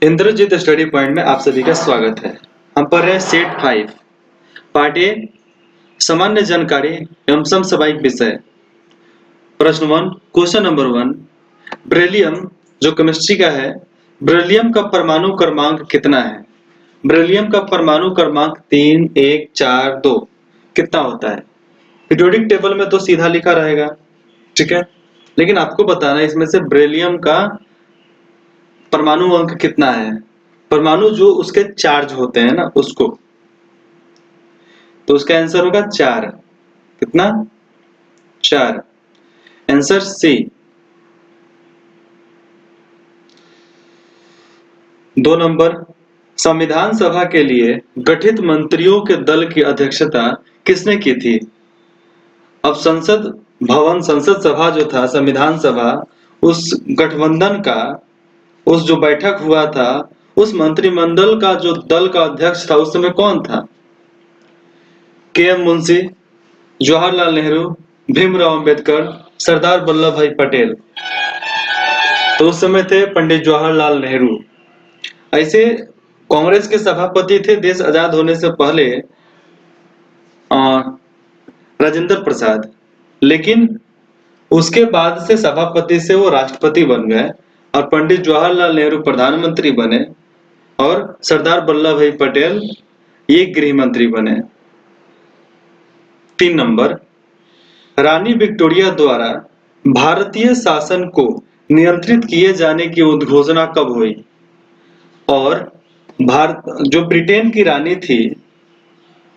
Indrajit study point में आप सभी का स्वागत है। हम पढ़ रहे हैं सेट 5 पार्ट ए सामान्य जानकारी एवं समसामयिक विषय। प्रश्न 1 क्वेश्चन नंबर 1 बेरिलियम जो केमिस्ट्री का है, बेरिलियम का परमाणु क्रमांक कितना है? बेरिलियम का परमाणु क्रमांक 3 1 4 2 कितना होता है? पीरियोडिक टेबल में तो सीधा लिखा रहेगा, ठीक है, लेकिन आपको बताना है इसमें से बेरिलियम का परमाणु अंक कितना है। परमाणु जो उसके चार्ज होते हैं ना उसको, तो उसका आंसर होगा 4। कितना? 4। Answer C. 2 नंबर संविधान सभा के लिए गठित मंत्रियों के दल की अध्यक्षता किसने की थी? अब संसद भवन, संसद सभा जो था, संविधान सभा, उस गठबंधन का उस जो बैठक हुआ था, उस मंत्रिमंडल का जो दल का अध्यक्ष था उस समय कौन था? के.एम. मुंशी, जवाहरलाल नेहरू, भीमराव अंबेडकर, सरदार वल्लभ भाई पटेल। तो उस समय थे पंडित जवाहरलाल नेहरू। ऐसे कांग्रेस के सभापति थे देश आजाद होने से पहले राजेंद्र प्रसाद, लेकिन उसके बाद से सभापति से वो राष्ट्रपति बन गए और पंडित जवाहरलाल नेहरू प्रधानमंत्री बने और सरदार वल्लभ भाई पटेल ये गृह मंत्री बने। 3 नंबर रानी विक्टोरिया द्वारा भारतीय शासन को नियंत्रित किए जाने की उद्घोषणा कब हुई? और भारत जो ब्रिटेन की रानी थी,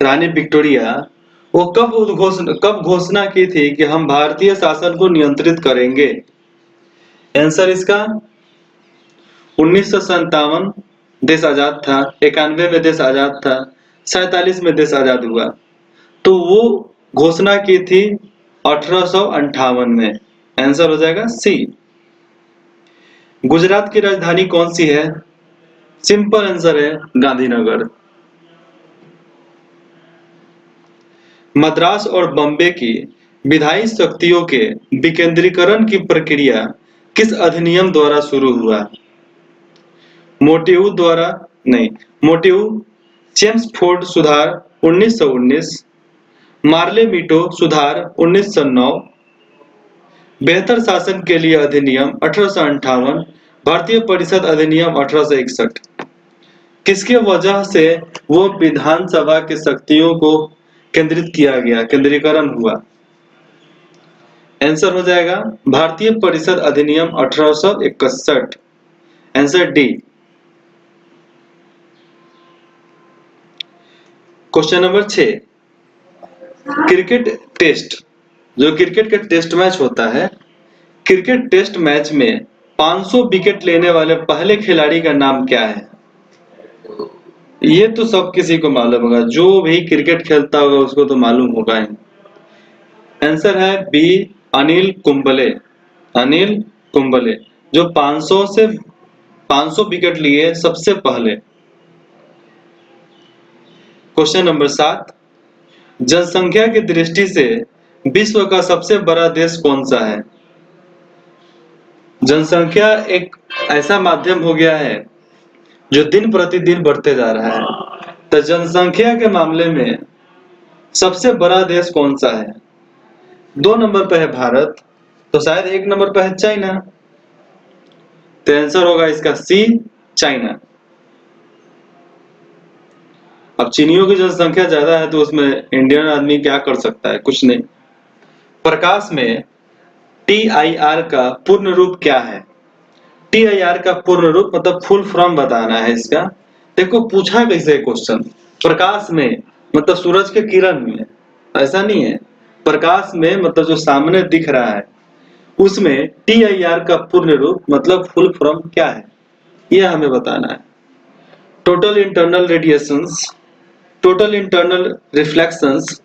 रानी विक्टोरिया, वो कब घोषणा की थी कि हम भारतीय शासन को नियंत्रित करेंगे? आंसर इसका 1957 देश आजाद था, 91 में देश आजाद था, 47 में देश आजाद हुआ, तो वो घोषणा की थी 1858 में। आंसर हो जाएगा सी। गुजरात की राजधानी कौन सी है? सिंपल आंसर है गांधीनगर। मद्रास और बॉम्बे की विधायी शक्तियों के विकेंद्रीकरण की प्रक्रिया किस अधिनियम द्वारा शुरू हुआ? मोटिव द्वारा नहीं, मोटिव चेम्सफोर्ड सुधार 1919, मार्ले मीटो सुधार 1909, बेहतर शासन के लिए अधिनियम 1858, भारतीय परिषद अधिनियम 1861। किसके वजह से वो विधानसभा की शक्तियों को केंद्रित किया गया, केंद्रीकरण हुआ? आंसर हो जाएगा भारतीय परिषद अधिनियम 1861। Answer D. Question number 6 cricket test, जो क्रिकेट का टेस्ट मैच होता है, क्रिकेट टेस्ट मैच में 500 विकेट लेने वाले पहले खिलाड़ी का नाम क्या है? ये तो सब किसी को मालूम होगा, जो भी क्रिकेट खेलता होगा उसको तो मालूम होगा ही। आंसर है बी, अनिल कुंबले। अनिल कुंबले जो 500 विकेट लिए सबसे पहले। क्वेश्चन नंबर 7 जनसंख्या की दृष्टि से विश्व का सबसे बड़ा देश कौन सा है? जनसंख्या एक ऐसा माध्यम हो गया है जो दिन प्रतिदिन बढ़ते जा रहा है, तो जनसंख्या के मामले में सबसे बड़ा देश कौन सा है? 2 नंबर पे है भारत, तो शायद 1 नंबर पे है चाइना, तो आंसर होगा इसका सी, चाइना। अब चीनियों की जनसंख्या ज्यादा है तो उसमें इंडियन आदमी क्या कर सकता है? कुछ नहीं। प्रकाश में TIR का पूर्ण रूप क्या है? TIR का पूर्ण रूप मतलब फुल फॉर्म बताना है इसका। देखो पूछा कैसे क्वेश्चन, प्रकाश में मतलब सूरज के किरण में, ऐसा नहीं है। प्रकाश में मतलब जो सामने दिख रहा है उसमें TIR का पूर्ण रूप मतलब फुल फॉर्म क्या है, यह हमें बताना है। Total internal radiations, total internal reflections,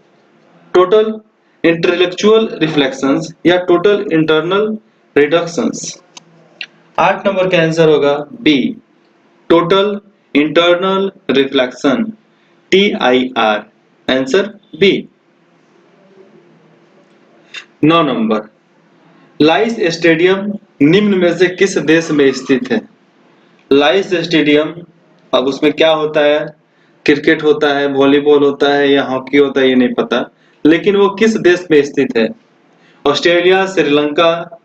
total intellectual reflections या टोटल इंटरनल रिडक्शंस। 8 नंबर का आंसर होगा B, total internal reflection, TIR। Answer B. 9 number lies stadium निम्न में से किस देश में स्थित है? लाइस स्टेडियम, अब उसमें क्या होता है, क्रिकेट होता है, वॉलीबॉल होता है या हॉकी होता है ये नहीं पता, लेकिन वो किस देश में स्थित है? ऑस्ट्रेलिया, श्रीलंका,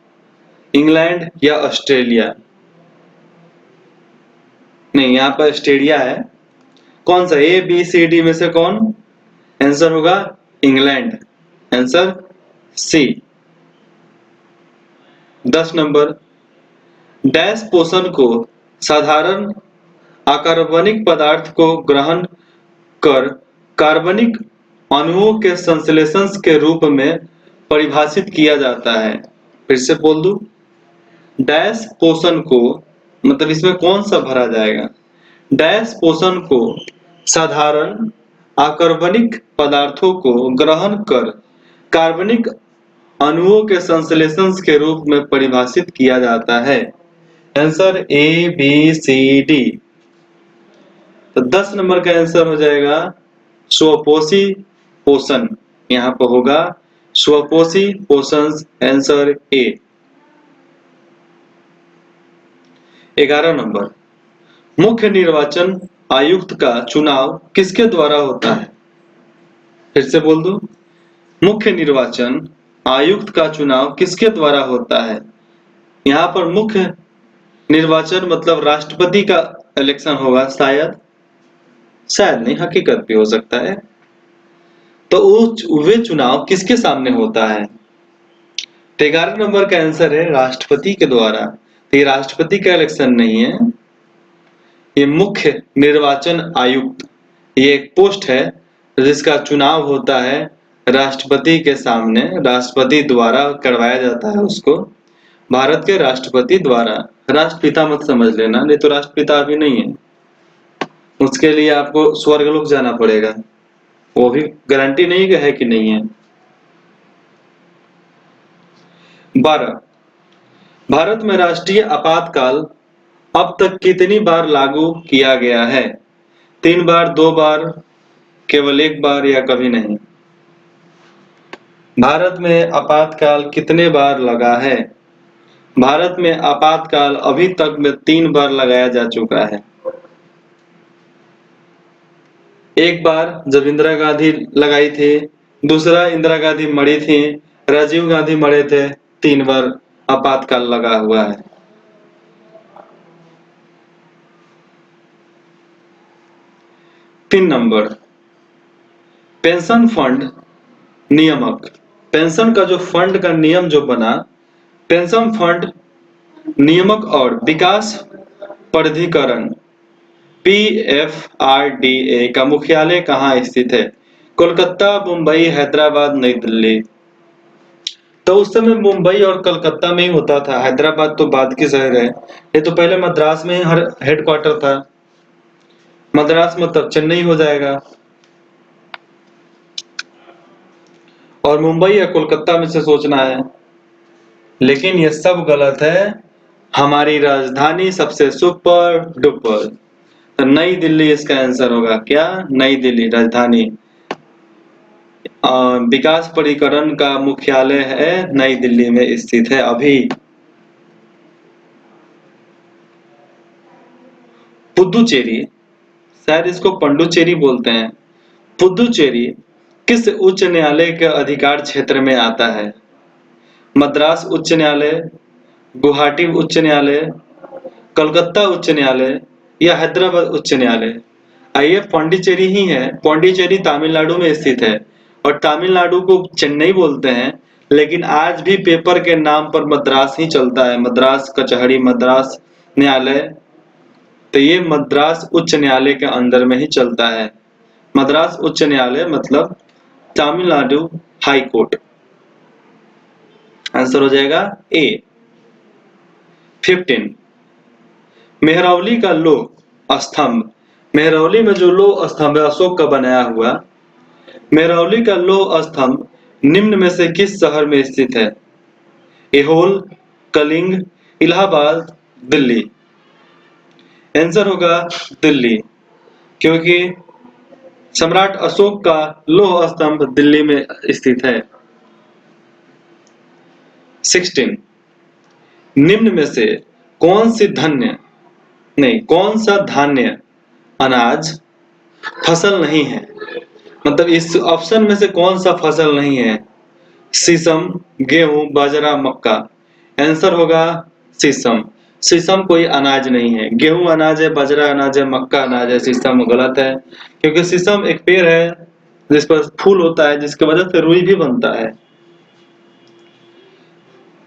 इंग्लैंड या ऑस्ट्रेलिया? नहीं, यहाँ पर स्टेडिया है। कौन सा, ए बी सी डी में से कौन? आंसर होगा England, answer C. 10 number, dash पोषण को साधारण अकार्बनिक पदार्थ को ग्रहण कर कार्बनिक अणुओं के संश्लेषण के रूप में परिभाषित किया जाता है। फिर से बोल दूं, डैश पोषण को, मतलब इसमें कौन सा भरा जाएगा? डैश पोषण को साधारण अकार्बनिक पदार्थों को ग्रहण कर कार्बनिक अणुओं के संश्लेषण के रूप में परिभाषित किया जाता है। Answer A B C D. तो 10 नंबर का आंसर हो जाएगा स्वपोषी पोषण, यहाँ पर होगा स्वपोषी पोषण, आंसर ए। 11 नंबर, मुख्य निर्वाचन आयुक्त का चुनाव किसके द्वारा होता है? फिर से बोल दूं, मुख्य निर्वाचन आयुक्त का चुनाव किसके द्वारा होता है? यहाँ पर मुख्य निर्वाचन मतलब राष्ट्रपति का इलेक्शन होगा शायद, शायद नहीं, हकीकत भी हो सकता है। तो वे चुनाव किसके सामने होता है? तो 11 नंबर का आंसर है राष्ट्रपति के द्वारा। तो ये राष्ट्रपति का इलेक्शन नहीं है, ये मुख्य निर्वाचन आयुक्त, ये एक पोस्ट है जिसका चुनाव होता है राष्ट्रपति के सामने, राष्ट्रपति द्वारा करवाया जाता है उसको, भारत के राष्ट्रपति द्वारा। राष्ट्रपिता मत समझ लेना, नहीं तो राष्ट्रपिता अभी नहीं है, उसके लिए आपको स्वर्गलोक जाना पड़ेगा, वो भी गारंटी नहीं है कि नहीं है। 12, भारत में राष्ट्रीय आपातकाल अब तक कितनी बार लागू किया गया है? 3 बार, 2 बार, केवल 1 बार या कभी नहीं? भारत में आपातकाल कितने बार लगा है? भारत में आपातकाल अभी तक में 3 बार लगाया जा चुका है। 1 बार जब इंदिरा गांधी लगाई थी, दूसरा इंदिरा गांधी मरी थी, राजीव गांधी मरे थे, 3 बार आपातकाल लगा हुआ है। तीन नंबर, पेंशन फंड नियामक, पेंशन का जो फंड का नियम जो बना, पेंशन फंड नियामक और विकास प्राधिकरण PFRDA का मुख्यालय कहाँ स्थित है? कोलकाता, मुंबई, हैदराबाद, नई दिल्ली? तो उस समय मुंबई और कलकत्ता में ही होता था, हैदराबाद तो बाद की शहर है, ये तो पहले मद्रास में हर हेडक्वार्टर था, मद्रास मतलब चेन्नई हो जाएगा, और मुंबई या कोलकाता में से सोचना है, लेकिन ये सब गलत है। हमारी राजधानी सबसे सुपर डुपर, तो नई दिल्ली इसका आंसर होगा। क्या? नई दिल्ली राजधानी। विकास प्राधिकरण का मुख्यालय है नई दिल्ली में स्थित है अभी। पुदुचेरी, शायद इसको पंडुचेरी बोलते हैं, पुदुचेरी किस उच्च न्यायालय के अधिकार क्षेत्र में आता है? मद्रास उच्च न्यायालय, गुवाहाटी उच्च न्यायालय, कलकत्ता उच्च न्यायालय या हैदराबाद उच्च न्यायालय? आइए, पौंडीचेरी ही है, पौंडीचेरी तमिलनाडु में स्थित है, और तमिलनाडु को चेन्नई बोलते हैं, लेकिन आज भी पेपर के नाम पर मद्रास ही चलता है, मद्रास कचहरी, मद्रास न्यायालय। तो ये मद्रास उच्च न्यायालय के अंदर में ही चलता है। मद्रास उच्च न्यायालय मतलब तमिलनाडु हाई कोर्ट, आंसर हो जाएगा ए। 15, मेहरौली का लौह स्तंभ, मेहरौली में जो लौह स्तंभ है अशोक का बनाया हुआ, मेहरौली का लौह स्तंभ निम्न में से किस शहर में स्थित है? ऐहोल, कलिंग, इलाहाबाद, दिल्ली? आंसर होगा दिल्ली, क्योंकि सम्राट अशोक का लौह स्तंभ दिल्ली में स्थित है। 16, निम्न में से कौन सी धन्य नहीं, कौन सा धान्य अनाज फसल नहीं है? मतलब इस ऑप्शन में से कौन सा फसल नहीं है? शीशम, गेहूं, बाजरा, मक्का। आंसर होगा शीशम। शीशम कोई अनाज नहीं है। गेहूं अनाज है, बाजरा अनाज है, मक्का अनाज है, शीशम गलत है। क्योंकि शीशम एक पेड़ है जिस पर फूल होता है, जिसकी वजह से रुई भी बनता है।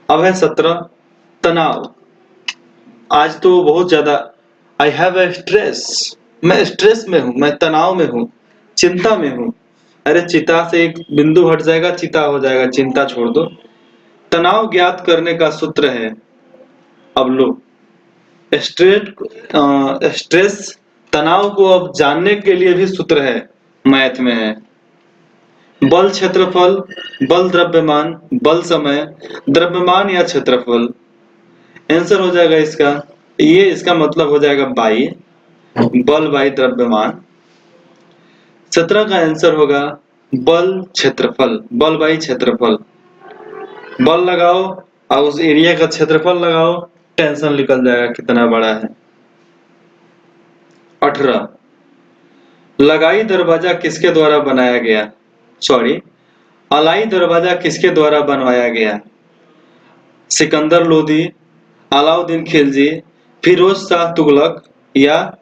अब है 17 तनाव। आज तो बहुत ज्यादा आई हैव ए स्ट्रेस, मैं स्ट्रेस में हूं, मैं तनाव में हूं, चिंता में हूं। अरे चिता से एक बिंदु हट जाएगा, चिता हो जाएगा, चिंता छोड़ दो। तनाव ज्ञात करने का सूत्र है, अब लो, स्ट्रेस तनाव को अब जानने के लिए भी सूत्र है, मैथ में है। बल क्षेत्रफल, बल द्रव्यमान, बल समय, द्रव्यमान या क्षेत्रफल। आंसर हो जाएगा इसका, ये इसका मतलब हो जाएगा बाई, बल बाई द्रव्यमान। 17 का आंसर होगा बल क्षेत्रफल, बल बाई क्षेत्रफल। बल लगाओ और उस एरिया का क्षेत्रफल लगाओ, टेंशन निकल जाएगा कितना बड़ा है। 18 लगाई दरवाजा किसके द्वारा बनाया गया? सॉरी, अलाई दरवाजा किसके द्वारा बनवाया गया? सिकंदर लोदी, अलाउद्दीन खिलजी, फिरोज शाह तुगलक या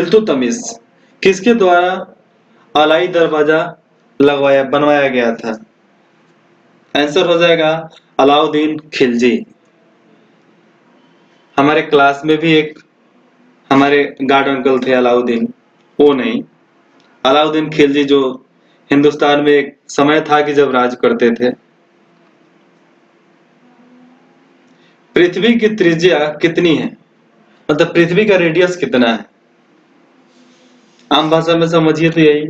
इल्तुतमिश। किसके द्वारा अलाई दरवाजा बनवाया गया था? आंसर हो जाएगा अलाउद्दीन खिलजी। हमारे क्लास में भी एक हमारे गार्ड अंकल थे अलाउद्दीन, वो नहीं, अलाउद्दीन खिलजी, जो हिंदुस्तान में एक समय था कि जब राज करते थे। पृथ्वी की त्रिज्या कितनी है? मतलब पृथ्वी का रेडियस कितना है? आम भाषा में समझिए तो यही।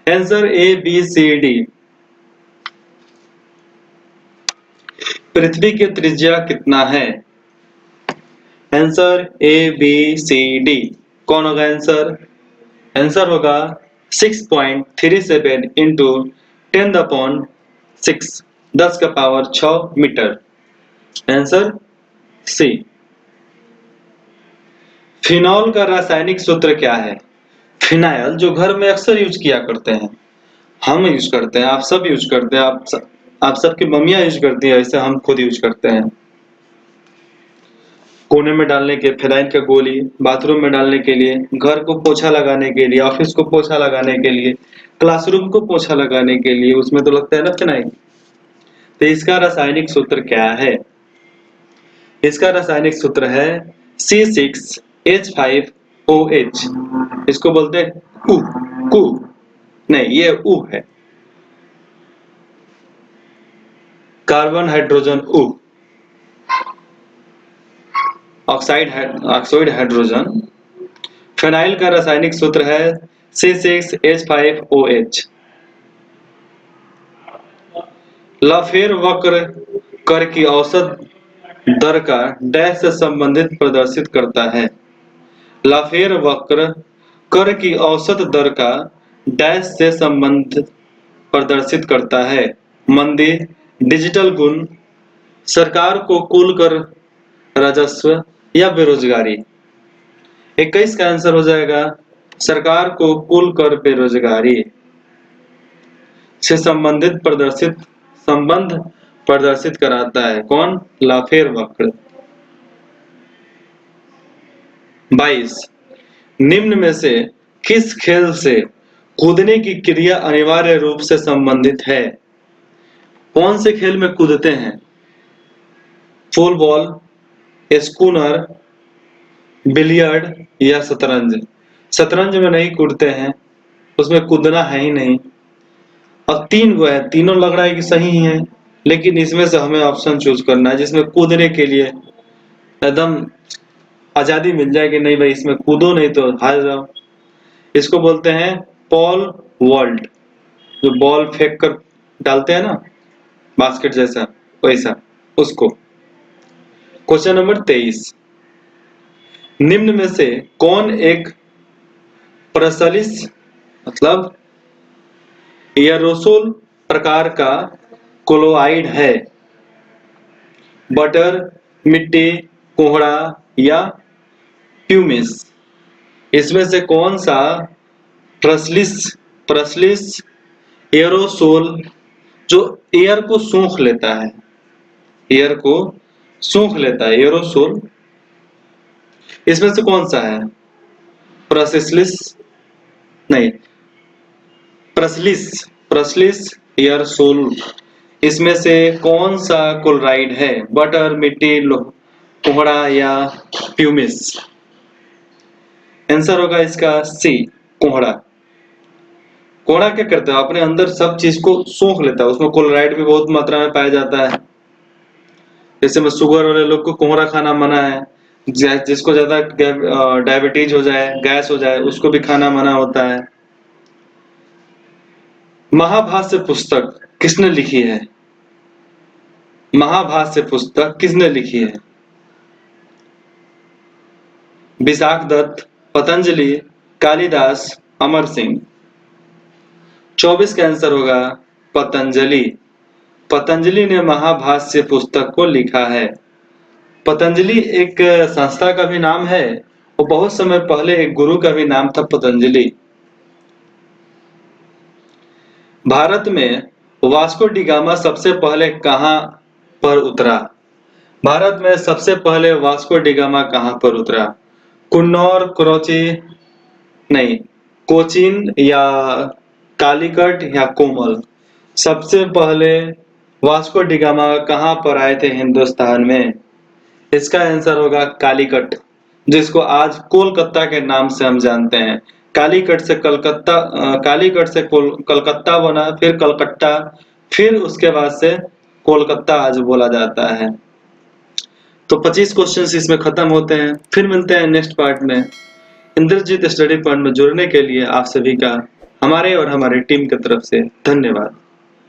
Answer A B C D. पृथ्वी की त्रिज्या कितना है? Answer A B C D. कौन होगा आंसर? आंसर होगा 6.37 इंटू 10⁻6, 10 का power 6 metre. Answer C. Phenol का रासायनिक सूत्र क्या है? फिनाइल जो घर में अक्सर यूज किया करते हैं, हम यूज करते हैं, आप सब यूज करते हैं, आप सबकी मम्मियां यूज करती है, ऐसे हम खुद यूज करते हैं। कोने में डालने के फिनाइल का गोली, बाथरूम में डालने के लिए, घर को पोछा लगाने के लिए, ऑफिस को पोछा लगाने के लिए, क्लासरूम को पोछा लगाने के लिए, उसमें तो लगता है ना फिनाइल। तो इसका रासायनिक सूत्र क्या है? इसका रासायनिक सूत्र है C6H5OH। इसको बोलते हैं कु, कु नहीं, ये उ है, कार्बन हाइड्रोजन उ, ऑक्साइड हाइड्रोजन। फिनाइल का रासायनिक सूत्र है C6H5OH। लाफेर वक्र कर की औसत दर का डैश से संबंधित प्रदर्शित करता है। लाफेर वक्र कर की औसत दर का डैश से संबंध प्रदर्शित करता है। मंदी, डिजिटल गुण, सरकार को कुल कर राजस्व या बेरोजगारी। 21 का आंसर हो जाएगा सरकार को कुल कर बेरोजगारी से संबंध प्रदर्शित कराता है। कौन? लाफेर वक्र। 22 निम्न में से किस खेल से कूदने की क्रिया अनिवार्य रूप से संबंधित है? कौन से खेल में कूदते हैं? फुटबॉल, स्कूनर, बिलियर्ड या शतरंज? शतरंज में नहीं कूदते हैं, उसमें कूदना है ही नहीं। अब 3 गो है, तीनों लग रहा है कि सही है, लेकिन इसमें से हमें ऑप्शन चूज करना है जिसमें कूदने के लिए एकदम आजादी मिल जाए कि नहीं भाई इसमें कूदो, नहीं तो हार जाओ। इसको बोलते हैं पॉल वॉल्ट, जो बॉल फेंक कर डालते हैं ना, बास्केट जैसा, वैसा, उसको। क्वेश्चन नंबर 23 निम्न में से कौन एक प्रसलिस मतलब एयरोसोल प्रकार का कोलोइड है? बटर, मिट्टी, कोहरा या प्यूमिस। इसमें से कौन सा प्रसलिस एरोसोल जो एयर को सूंघ लेता है, एयर को सूंघ लेता है, एरोसोल, इसमें से कौन सा है? प्रसलिस नहीं, प्रसलिस एयरसोल। इसमें से कौन सा क्लोराइड है? बटर, मिट्टी, कोहरा या प्यूमिस? आंसर होगा इसका सी, कोहरा। कोहरा क्या करता है? अपने अंदर सब चीज को सूंघ लेता है, उसमें क्लोराइड भी बहुत मात्रा में पाया जाता है। जैसे में शुगर वाले लोग को कोहरा खाना मना है, जिसको ज्यादा डायबिटीज हो जाए, गैस हो जाए, उसको भी खाना मना होता है। महाभाष्य पुस्तक किसने लिखी है? महाभाष्य पुस्तक किसने लिखी है? विशाख दत्त, पतंजलि, कालिदास, अमर सिंह। 24 का आंसर होगा पतंजलि। पतंजलि ने महाभाष्य पुस्तक को लिखा है। पतंजलि एक संस्था का भी नाम है और बहुत समय पहले एक गुरु का भी नाम था पतंजलि। भारत में वास्को डी गामा सबसे पहले कहां पर उतरा? भारत में सबसे पहले वास्को डी गामा कहां पर उतरा? कुन्नौर, कोच्चि, नहीं, कोचीन या कालीकट या कोमल? सबसे पहले वास्को डी गामा कहां पर आए थे हिंदुस्तान में? इसका आंसर होगा कालीकट, जिसको आज कोलकाता के नाम से हम जानते हैं। कालीकट से कलकत्ता बना, फिर कलकत्ता, फिर उसके बाद से कोलकाता आज बोला जाता है। तो 25 क्वेश्चंस इसमें खत्म होते हैं। फिर मिलते हैं नेक्स्ट पार्ट में। इंद्रजीत स्टडी पॉइंट में जुड़ने के लिए आप सभी का हमारे और हमारी टीम की तरफ से धन्यवाद।